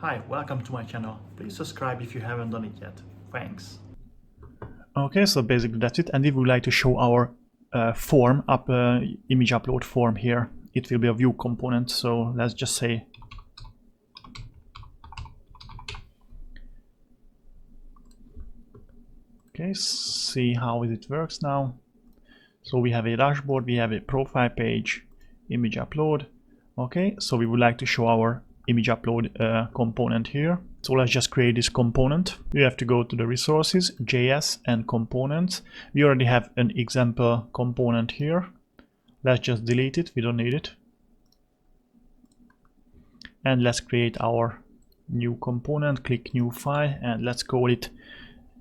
Hi, welcome to my channel. Please subscribe if you haven't done it yet. Thanks. Okay, so basically that's it, and we would like to show our form image upload form here. It will be a Vue component, so let's just say okay, see how it works now. So we have a dashboard, we have a profile page, image upload. Okay, so we would like to show our image upload component here. So let's just create this component. We have to go to the resources, JS and components. We already have an example component here. Let's just delete it, we don't need it. And let's create our new component, click new file, and let's call it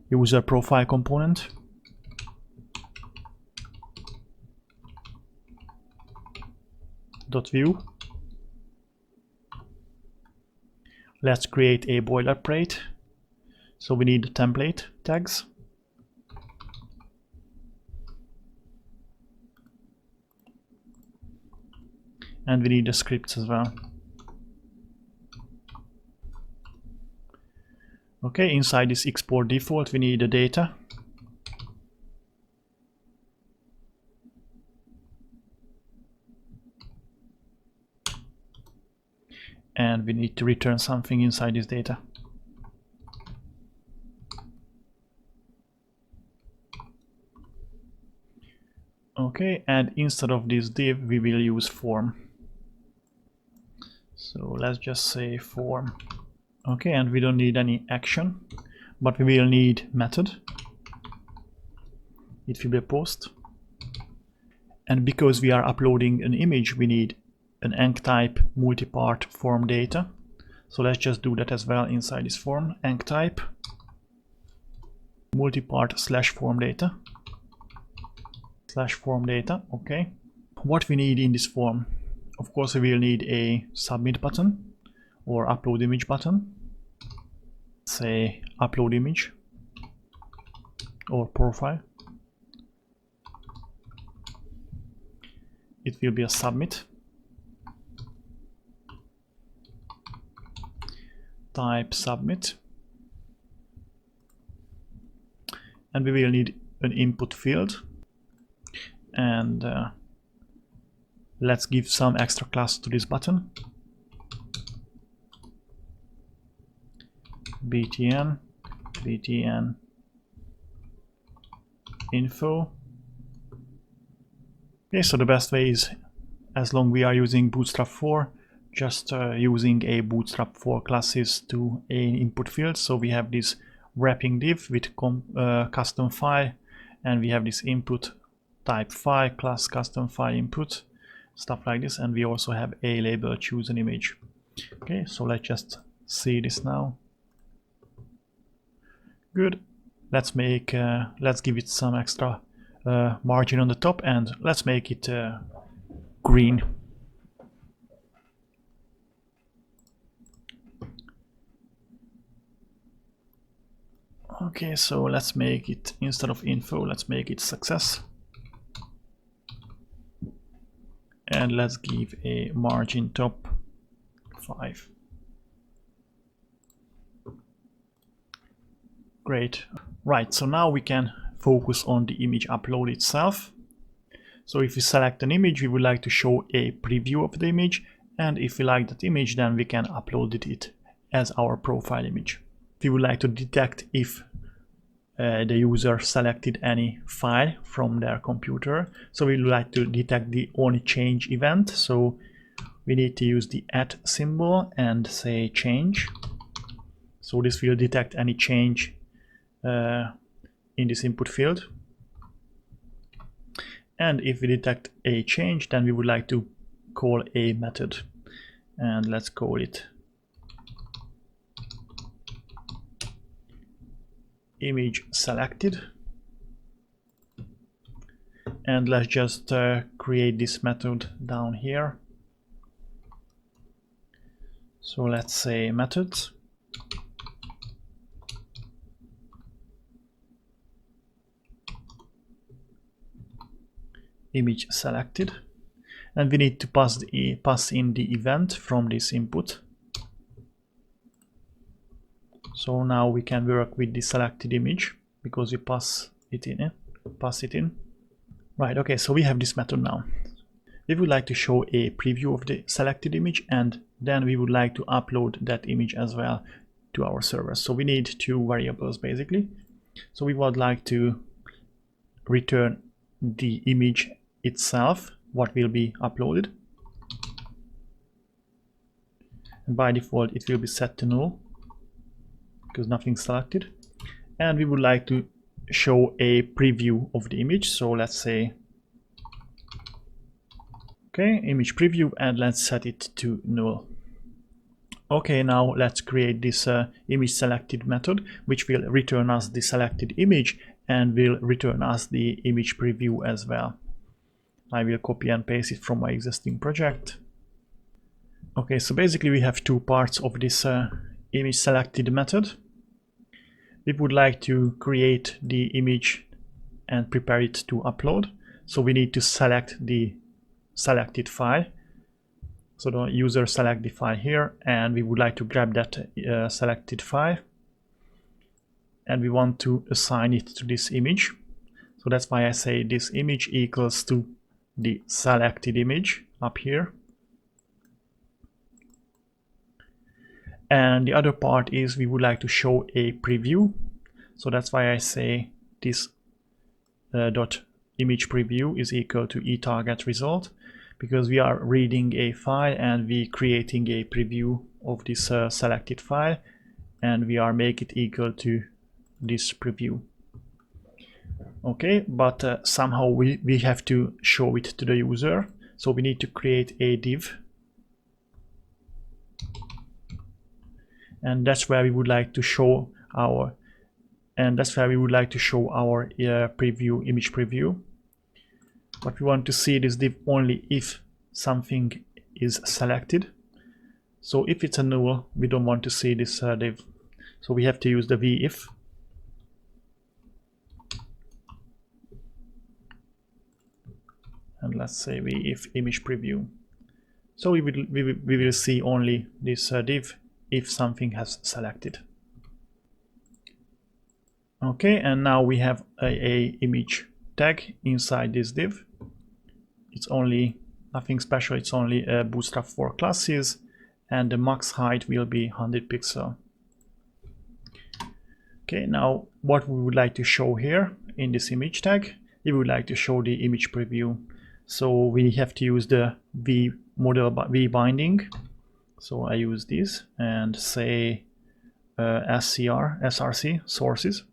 user profile component. .view. Let's create a boilerplate. So we need the template tags. And we need the scripts as well. Okay, inside this export default, we need the data. And we need to return something inside this data. Okay, and instead of this div, we will use form. So let's just say form. Okay, and we don't need any action, but we will need method. It will be a post. And because we are uploading an image, we need an enctype multipart form data. So let's just do that as well inside this form, enctype multipart slash form data. Okay. What we need in this form, of course, we will need a submit button or upload image button. Say upload image or profile. It will be a submit. Type submit. And we will need an input field. And let's give some extra class to this button. btn info. Okay, so the best way is, as long we are using Bootstrap 4, just using a Bootstrap 4 classes to an input field. So we have this wrapping div with custom file, and we have this input type file class custom file input, stuff like this, and we also have a label choose an image. Okay, so let's just see this now. Good. Let's make let's give it some extra margin on the top, and let's make it green. Okay, so let's make it, instead of info, let's make it success. And let's give a margin top 5. Great. Right, so now we can focus on the image upload itself. So if we select an image, we would like to show a preview of the image, and if we like that image, then we can upload it as our profile image. We would like to detect if the user selected any file from their computer. So we would like to detect the only change event. So we need to use the @ symbol and say change. So this will detect any change in this input field. And if we detect a change, then we would like to call a method, and let's call it image selected. And let's just create this method down here. So let's say methods. Image selected, and we need to pass in the event from this input. So now we can work with the selected image because we pass it in. Right, okay, so we have this method now. We would like to show a preview of the selected image, and then we would like to upload that image as well to our server. So we need two variables basically. So we would like to return the image itself, what will be uploaded. And by default it will be set to null because nothing's selected. And we would like to show a preview of the image. So let's say, okay, image preview, and let's set it to null. Okay, now let's create this image selected method, which will return us the selected image and will return us the image preview as well. I will copy and paste it from my existing project. Okay, so basically we have two parts of this image selected method. We would like to create the image and prepare it to upload. So we need to select the selected file. So the user select the file here, and we would like to grab that selected file, and we want to assign it to this image. So that's why I say this image equals to the selected image up here. And the other part is we would like to show a preview. So that's why I say this dot image preview is equal to eTarget result, because we are reading a file and we creating a preview of this selected file, and we are make it equal to this preview. Okay, but somehow we have to show it to the user. So we need to create a div, and that's where we would like to show our preview, image preview. But we want to see this div only if something is selected. So if it's a null, we don't want to see this div. So we have to use the vif. And let's say vif image preview. So we will see only this div if something has selected. Okay, and now we have a image tag inside this div. It's only nothing special, it's only a bootstrap for classes, and the max height will be 100 pixel. Okay, now what we would like to show here in this image tag, we would like to show the image preview. So we have to use the v binding. So I use this and say src sources,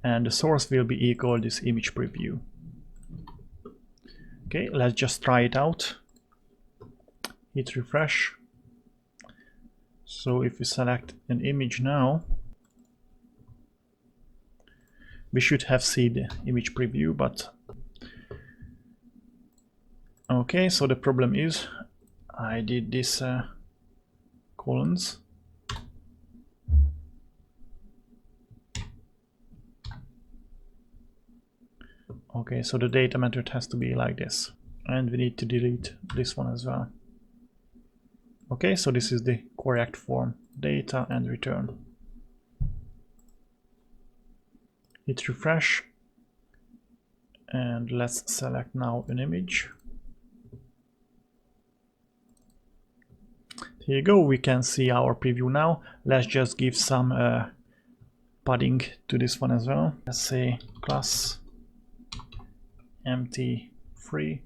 and the source will be equal this image preview. Okay, let's just try it out. Hit refresh. So if we select an image now, we should have seen the image preview, but okay, so the problem is I did this colons. Okay, so the data method has to be like this, and we need to delete this one as well. Okay, so this is the correct form, data and return. Hit refresh, and let's select now an image. Here you go, we can see our preview now. Let's just give some padding to this one as well. Let's say class empty free.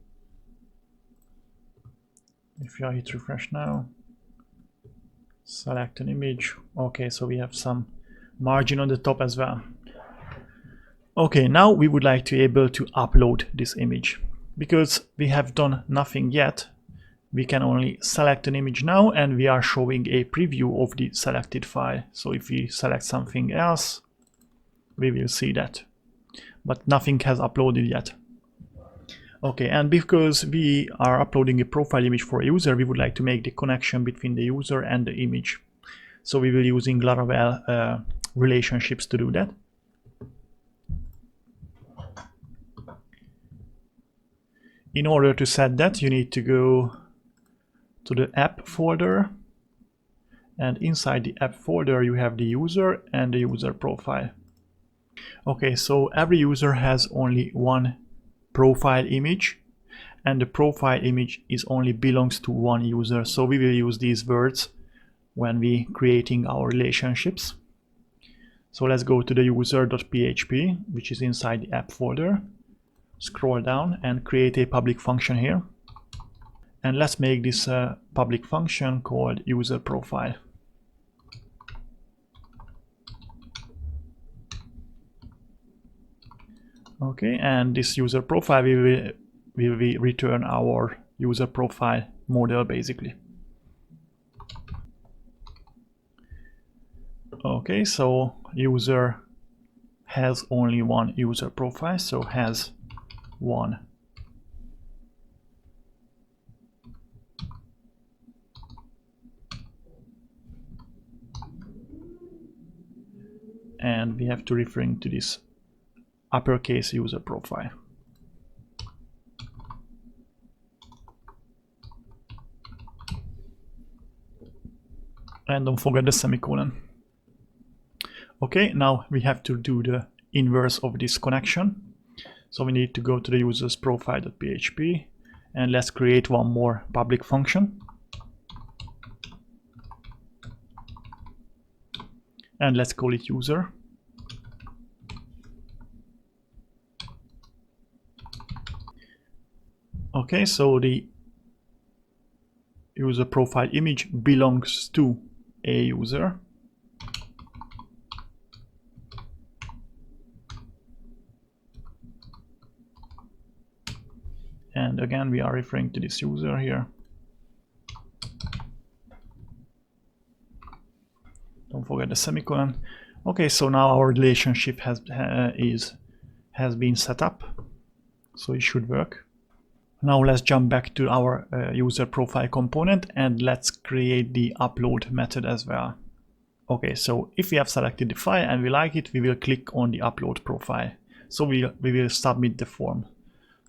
If you hit refresh now, select an image. Okay, so we have some margin on the top as well. Okay, now we would like to be able to upload this image. Because we have done nothing yet, we can only select an image now, and we are showing a preview of the selected file. So if we select something else, we will see that. But nothing has uploaded yet. Okay, and because we are uploading a profile image for a user, we would like to make the connection between the user and the image. So we will using Laravel relationships to do that. In order to set that, you need to go to the app folder And inside the app folder you have the user and the user profile. Okay, so every user has only one profile image, and the profile image is only belongs to one user. So we will use these words when we creating our relationships. So let's go to the user.php, which is inside the app folder. Scroll down and create a public function here. And let's make this public function called user profile. Okay, and this user profile will return our user profile model basically. Okay, so user has only one user profile, so has one. And we have to referring to this uppercase user profile. And don't forget the semicolon. Okay, now we have to do the inverse of this connection. So we need to go to the user's profile.php and let's create one more public function. And let's call it user. Okay, so the user profile image belongs to a user. And again, we are referring to this user here. Don't forget the semicolon. Okay, so now our relationship has been set up, so it should work. Now let's jump back to our user profile component and let's create the upload method as well. Okay, so if we have selected the file and we like it, we will click on the upload profile. So we will submit the form.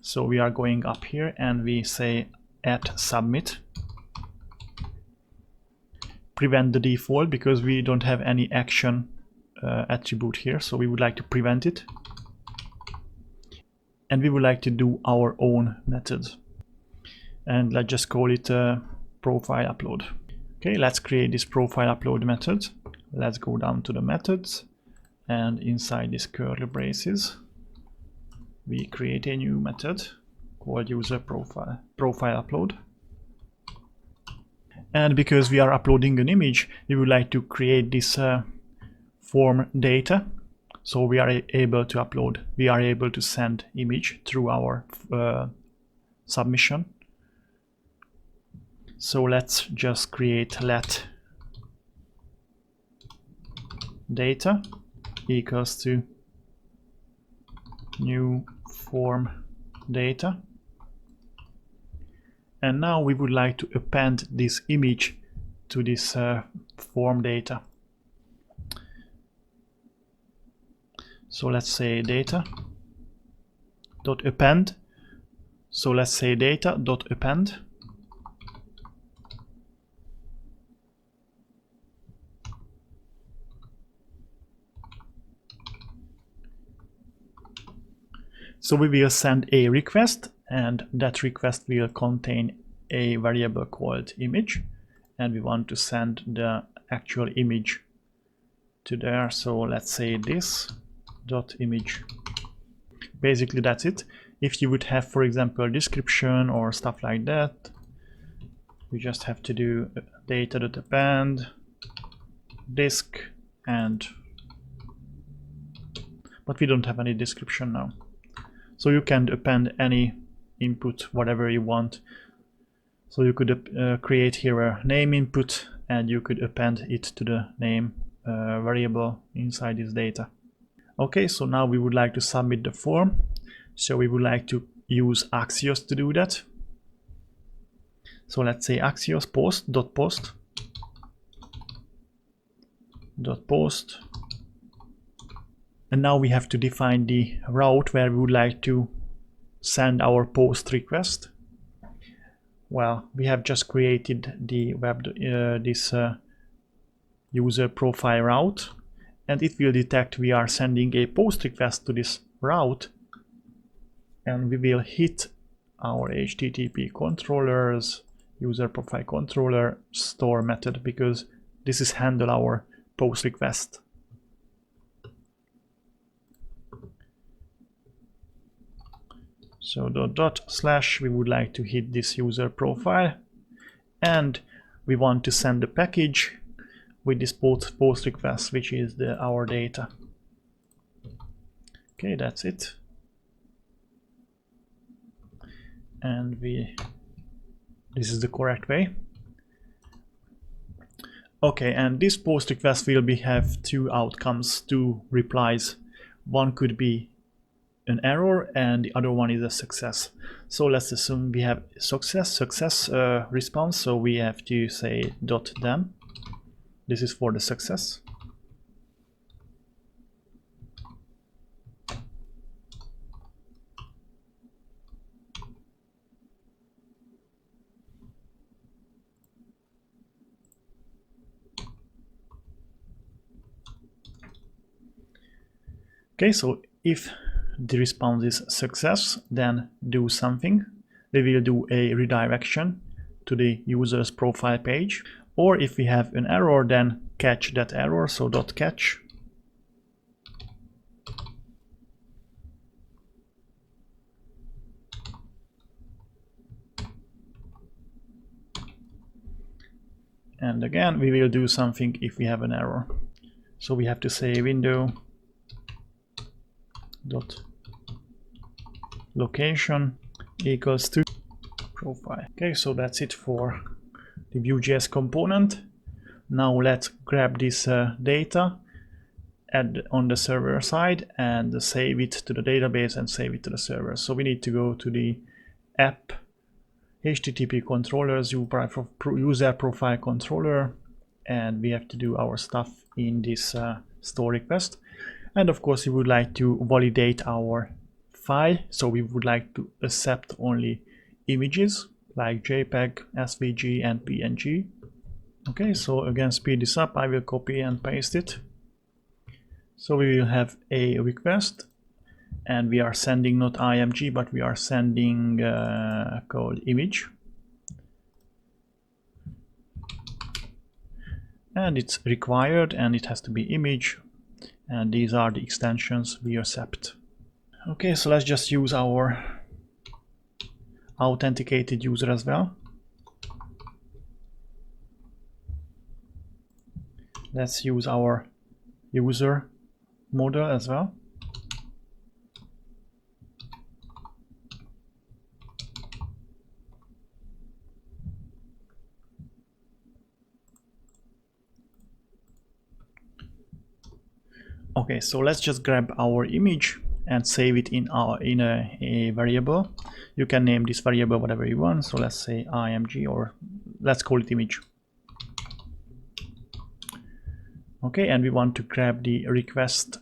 So we are going up here and we say add submit. Prevent the default because we don't have any action attribute here, so we would like to prevent it. And we would like to do our own method. And let's just call it profile upload. Okay, let's create this profile upload method. Let's go down to the methods, and inside this curly braces we create a new method called user profile upload. And because we are uploading an image, we would like to create this form data, so we are able to upload, we are able to send image through our submission. So let's just create let data equals to new form data. And now we would like to append this image to this form data. So let's say data dot append. So let's say data dot append. So we will send a request, and that request will contain a variable called image, and we want to send the actual image to there. So let's say this dot image. Basically that's it. If you would have, for example, a description or stuff like that, we just have to do data dot append disk, and but we don't have any description now. So you can append any input, whatever you want. So you could create here a name input, and you could append it to the name variable inside this data. Okay, so now we would like to submit the form. So we would like to use Axios to do that. So let's say Axios post. And now we have to define the route where we would like to send our post request. Well, we have just created the web user profile route, and it will detect we are sending a post request to this route, and we will hit our HTTP controllers, user profile controller store method, because this is handle our post request. So // we would like to hit this user profile, and we want to send the package with this post request, which is our data. Okay, that's it. And this is the correct way. Okay, and this post request will have two outcomes, two replies. One could be an error and the other one is a success. So let's assume we have success response, so we have to say .then. This is for the success. Okay, so if the response is success, then do something. We will do a redirection to the user's profile page. Or if we have an error, then catch that error, so .catch. And again, we will do something if we have an error. So we have to say window dot location equals to profile. Okay, so that's it for the Vue.js component. Now let's grab this data, add on the server side, and save it to the database and save it to the server. So we need to go to the app HTTP controllers, user profile controller, and we have to do our stuff in this store request. And of course, we would like to validate our file, so we would like to accept only images like JPEG, SVG, and PNG. Okay, so again, speed this up. I will copy and paste it. So we will have a request, and we are sending not IMG, but we are sending called image. And it's required, and it has to be image. And these are the extensions we accept. Okay, so let's just use our authenticated user as well. Let's use our user model as well. Okay, so let's just grab our image and save it in a variable. You can name this variable whatever you want. So let's say img, or let's call it image. Okay, and we want to grab the request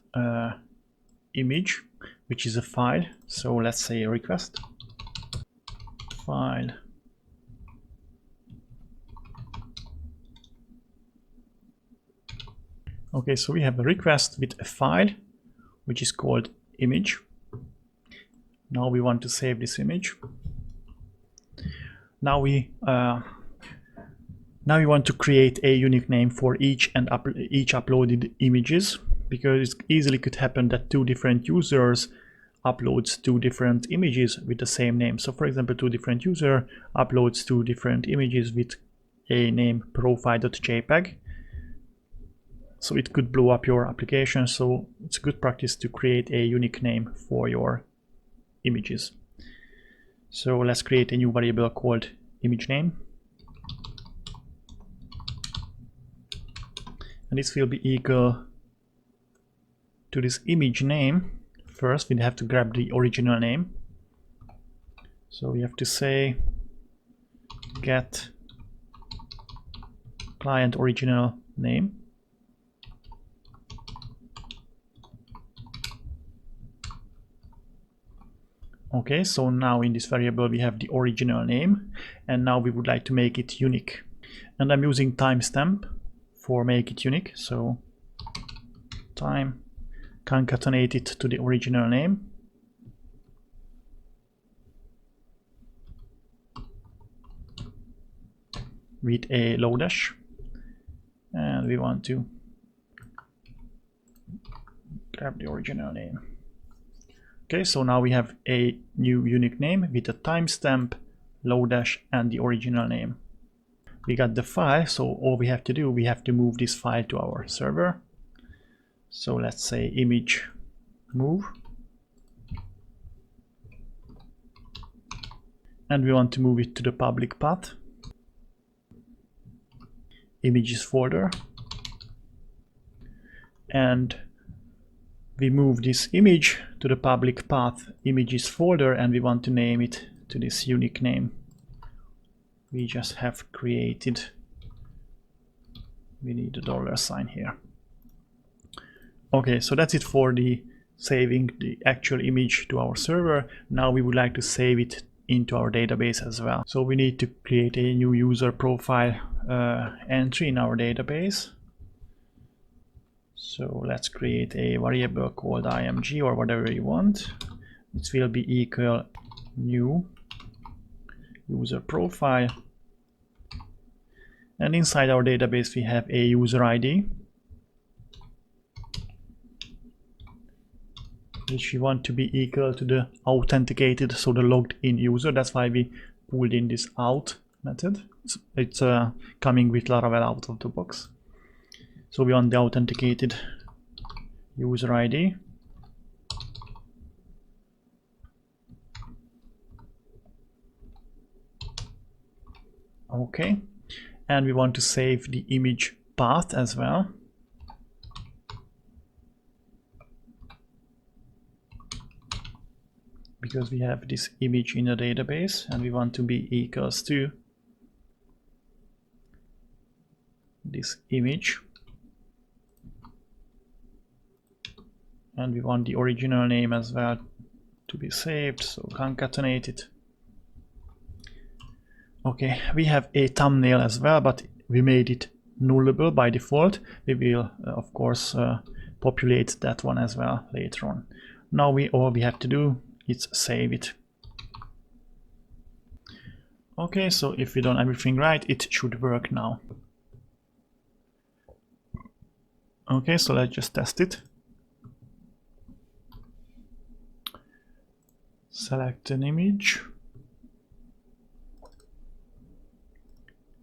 image, which is a file. So let's say request file. Okay, so we have a request with a file, which is called image. Now we want to save this image. Now we want to create a unique name for each uploaded images, because it easily could happen that two different users uploads two different images with the same name. So for example, two different user uploads two different images with a name profile.jpg. So it could blow up your application. So it's a good practice to create a unique name for your images. So let's create a new variable called image name. And this will be equal to this image name. First, we have to grab the original name. So we have to say get client original name. Okay, so now in this variable we have the original name, and now we would like to make it unique. And I'm using timestamp for make it unique. So time, concatenate it to the original name. With a Lodash, and we want to grab the original name. Okay, so now we have a new unique name with a timestamp, Lodash, and the original name. We got the file, so all we have to do, we have to move this file to our server. So let's say image move, and we want to move it to the public path, images folder, and we move this image to the public path images folder, and we want to name it to this unique name we just have created. We need a $sign here. Okay, so that's it for the saving the actual image to our server. Now we would like to save it into our database as well. So we need to create a new user profile entry in our database. So let's create a variable called img or whatever you want. It will be equal new user profile. And inside our database we have a user ID, which we want to be equal to the authenticated, so the logged in user. That's why we pulled in this out method. It's coming with Laravel out of the box. So we want the authenticated user ID. Okay, and we want to save the image path as well. Because we have this image in the database and we want to be equals to this image. And we want the original name as well to be saved, so concatenate it. Okay, we have a thumbnail as well, but we made it nullable by default. We will of course populate that one as well later on. Now all we have to do is save it. Okay, so if we done everything right, it should work now. Okay, so let's just test it. Select an image,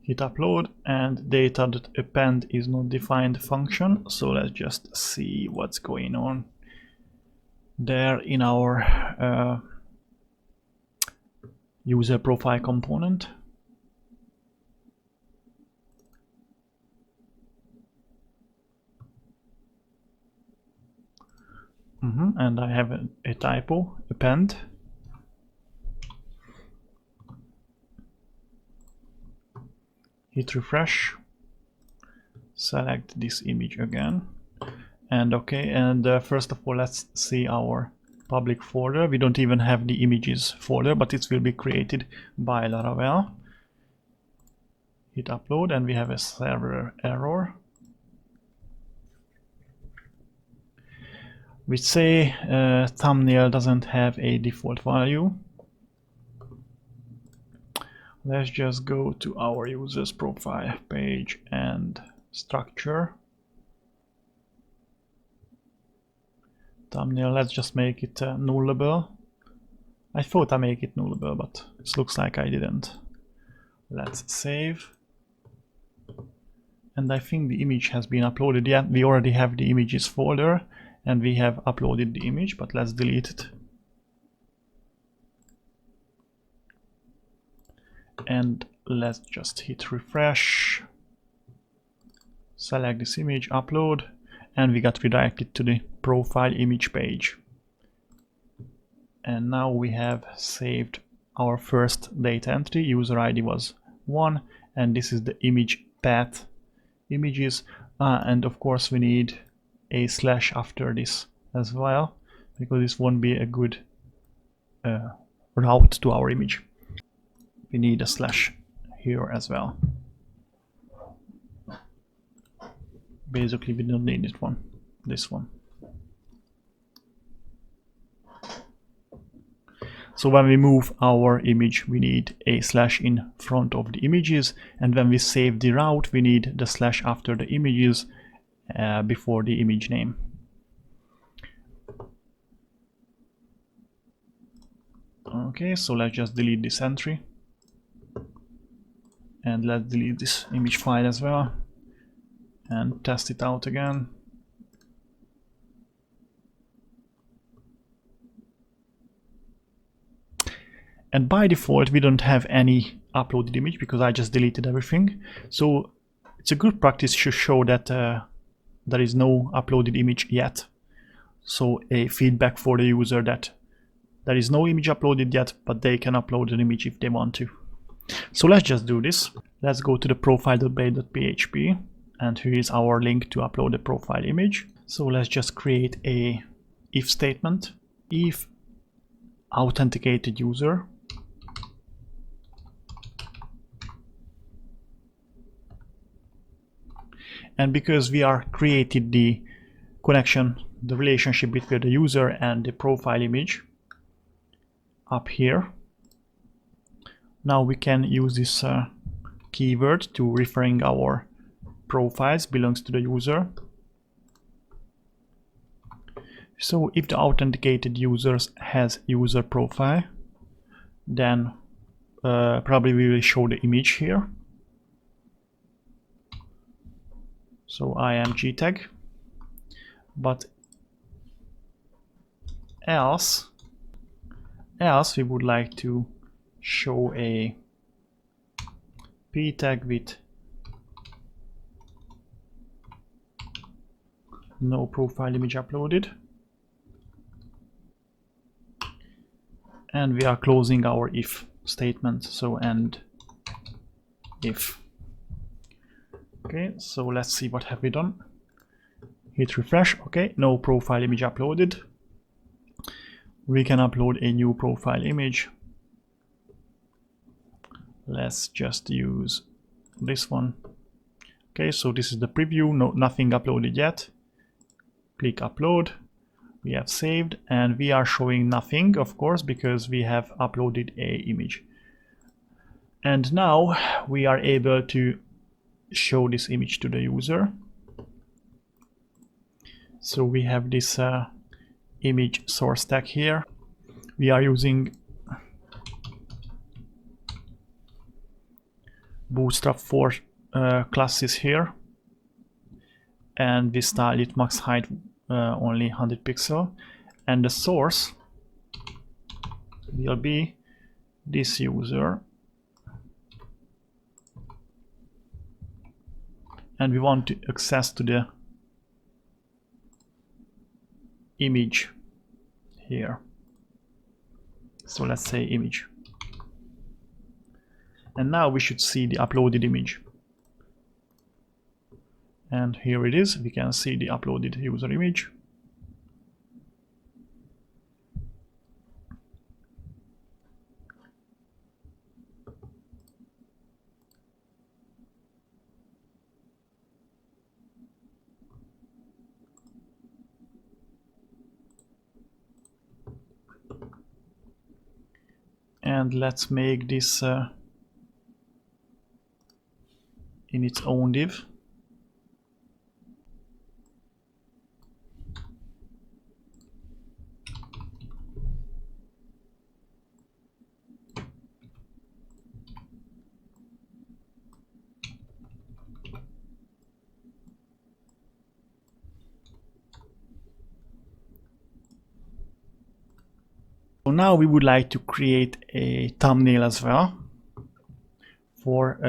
hit upload, and data.append is not defined function. So let's just see what's going on there in our user profile component. And I have a typo, append. Hit refresh, select this image again, and okay, and first of all let's see our public folder. We don't even have the images folder, but it will be created by Laravel. Hit upload, and we have a server error which say thumbnail doesn't have a default value. Let's just go to our users profile page and structure. Thumbnail, let's just make it nullable. I thought I make it nullable, but it looks like I didn't. Let's save. And I think the image has been uploaded. Yeah, we already have the images folder and we have uploaded the image, but let's delete it. And let's just hit refresh, select this image, upload, and we got redirected to the profile image page. And now we have saved our first data entry. User ID was 1, and this is the image path images, and of course we need a slash after this as well, because this won't be a good route to our image. We need a slash here as well. basically we don't need this one. So when we move our image, we need a slash in front of the images, and when we save the route, we need the slash after the images before the image name. Okay, so let's just delete this entry, and let's delete this image file as well and test it out again. And by default, we don't have any uploaded image because I just deleted everything. So it's a good practice to show that there is no uploaded image yet. So a feedback for the user that there is no image uploaded yet, but they can upload an image if they want to. So let's just do this. Let's go to the profile.base.php, and here is our link to upload the profile image. So let's just create a if statement. If authenticated user and because we are created the connection, the relationship between the user and the profile image up here, now we can use this keyword to referring our profiles belongs to the user. So if the authenticated users has user profile, then probably we will show the image here. So I am gtag, but else we would like to show a p tag with no profile image uploaded, and we are closing our if statement, so end if. Okay, so let's see what have we done. Hit refresh. Okay, no profile image uploaded. We can upload a new profile image. Let's just use this one. Okay, so this is the preview. No, nothing uploaded yet. Click upload. We have saved, and we are showing nothing, of course, because we have uploaded a image. And now we are able to show this image to the user. So we have this image source tag here. We are using Bootstrap 4 classes here, and we style it max height only 100 pixel, and the source will be this user, and we want to access to the image here. So let's say image, and now we should see the uploaded image, and here it is. We can see the uploaded user image. And let's make this in its own div. So now we would like to create a thumbnail as well for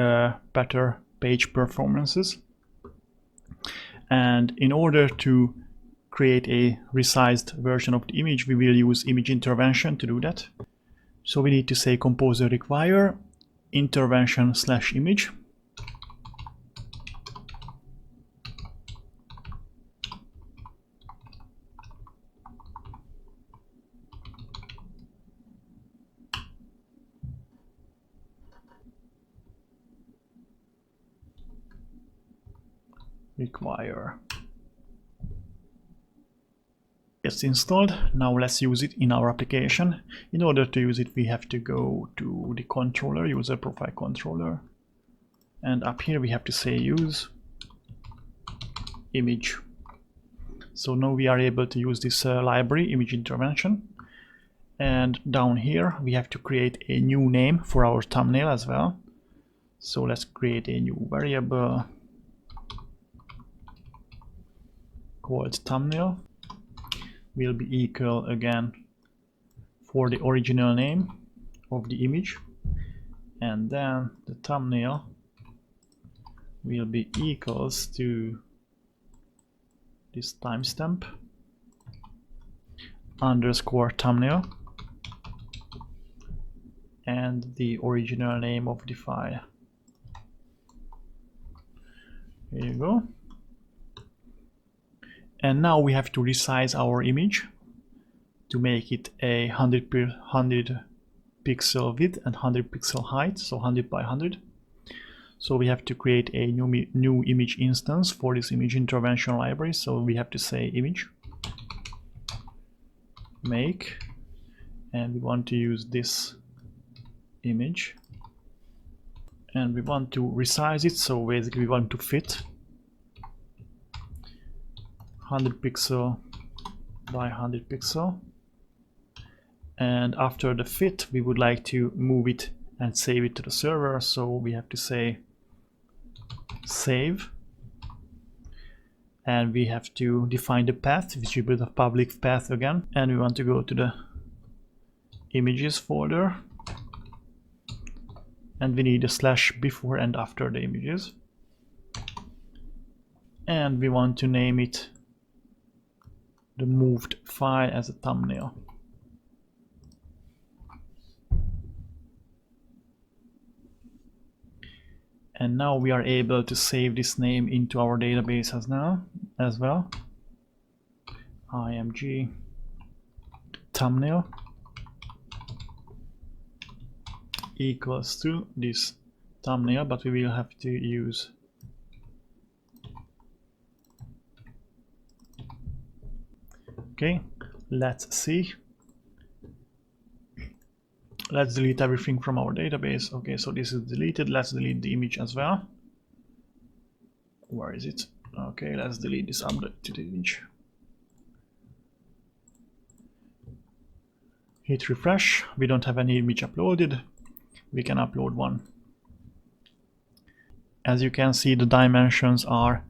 better page performances. And in order to create a resized version of the image, we will use image intervention to do that. So we need to say composer require intervention / image. require. It's installed. Now let's use it in our application. In order to use it, we have to go to the controller, user profile controller, and up here we have to say use image. So now we are able to use this library, image intervention, and down here we have to create a new name for our thumbnail as well. So let's create a new variable called thumbnail. Will be equal again for the original name of the image, and then the thumbnail will be equals to this timestamp underscore thumbnail and the original name of the file. Here you go. And now we have to resize our image to make it a 100 pixel width and 100 pixel height, so 100 by 100. So we have to create a new image instance for this image intervention library. So we have to say image make, and we want to use this image, and we want to resize it. So basically we want to fit 100 pixel by 100 pixel, and after the fit we would like to move it and save it to the server. So we have to say save, and we have to define the path, which will be the public path again, and we want to go to the images folder, and we need a slash before and after the images, and we want to name it the moved file as a thumbnail. And now we are able to save this name into our database as well. img thumbnail equals to this thumbnail, but we will have to use okay. Let's see. Let's delete everything from our database. Okay, so this is deleted. Let's delete the image as well. Where is it? Okay, let's delete this updated image. Hit refresh. We don't have any image uploaded. We can upload one. As you can see, the dimensions are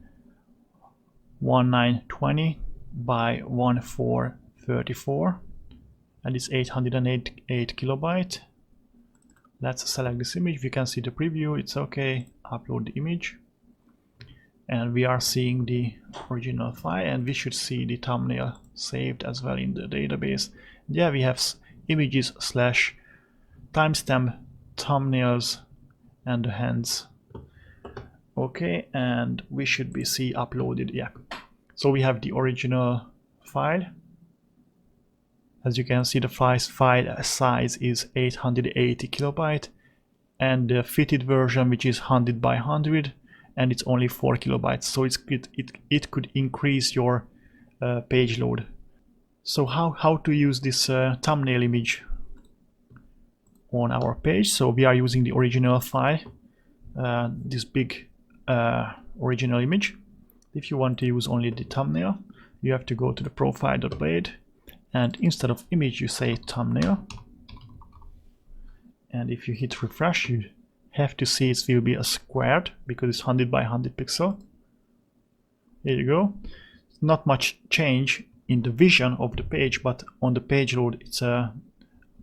1920 by 1434. And it's 808 kilobyte. Let's select this image. We can see the preview. It's okay. Upload the image, and we are seeing the original file, and we should see the thumbnail saved as well in the database. Yeah, we have images slash timestamp thumbnails and the hands. Okay, and we should be see uploaded. Yeah, so we have the original file. As you can see, the file size is 880 kilobyte, and the fitted version, which is 100 by 100, and it's only 4 kilobytes. So it could increase your page load. So how to use this thumbnail image on our page? So we are using the original file, this big original image. If you want to use only the thumbnail, you have to go to the profile.blade, and instead of image you say thumbnail, and if you hit refresh you have to see it will be a squared because it's 100 by 100 pixel. Here you go. Not much change in the vision of the page, but on the page load it's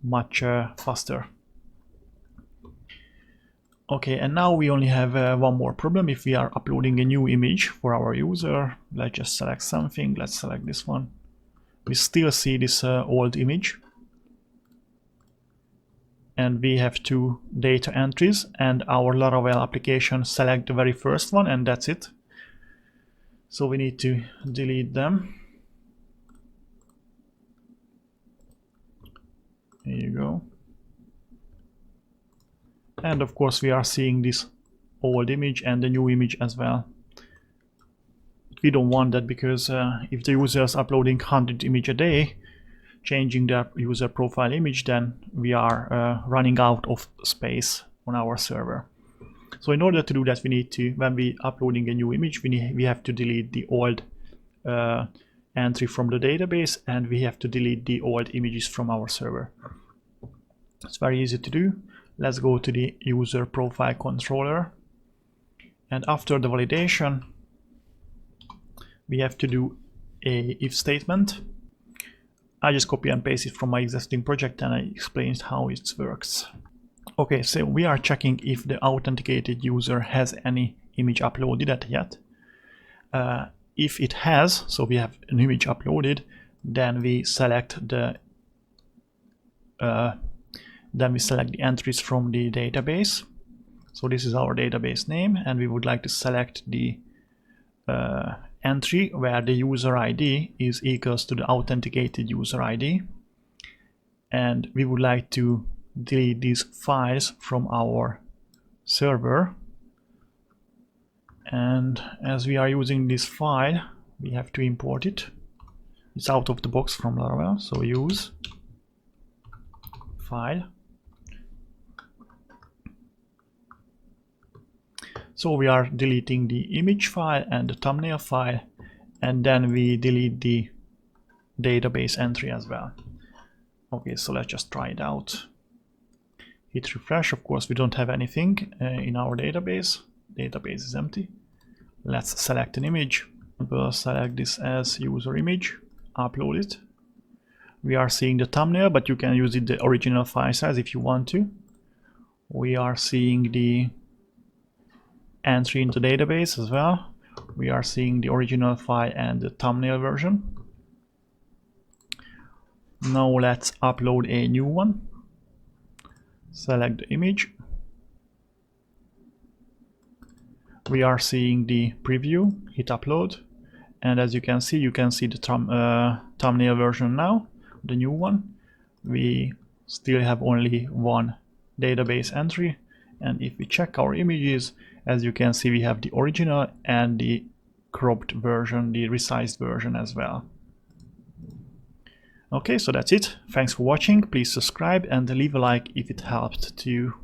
much faster. Okay, and now we only have one more problem. If we are uploading a new image for our user, let's just select something. Let's select this one. We still see this old image, and we have two data entries, and our Laravel application select the very first one, and that's it. So we need to delete them. Here you go. And of course we are seeing this old image and the new image as well. we don't want that, because if the user is uploading 100 images a day, changing their user profile image, then we are running out of space on our server. So in order to do that, we need to, when we uploading a new image, we have to delete the old entry from the database, and we have to delete the old images from our server. It's very easy to do. Let's go to the user profile controller, and after the validation we have to do a if statement. I just copy and paste it from my existing project, and I explained how it works. Okay, so we are checking if the authenticated user has any image uploaded yet. If it has, so we have an image uploaded, then we select the entries from the database. So this is our database name, and we would like to select the entry where the user ID is equals to the authenticated user ID, and we would like to delete these files from our server. And as we are using this file, we have to import it. It's out of the box from Laravel, so use file. So we are deleting the image file and the thumbnail file, and then we delete the database entry as well. Okay, so let's just try it out. Hit refresh. Of course, we don't have anything in our database. Database is empty. Let's select an image. We'll select this as user image, upload it. We are seeing the thumbnail, but you can use it the original file size if you want to. We are seeing the entry into database as well. We are seeing the original file and the thumbnail version. Now let's upload a new one. Select the image. We are seeing the preview, hit upload, and as you can see the thumbnail version now, the new one. We still have only one database entry, and if we check our images, as you can see, we have the original and the cropped version, the resized version as well. Okay, so that's it. Thanks for watching. Please subscribe and leave a like if it helped to you.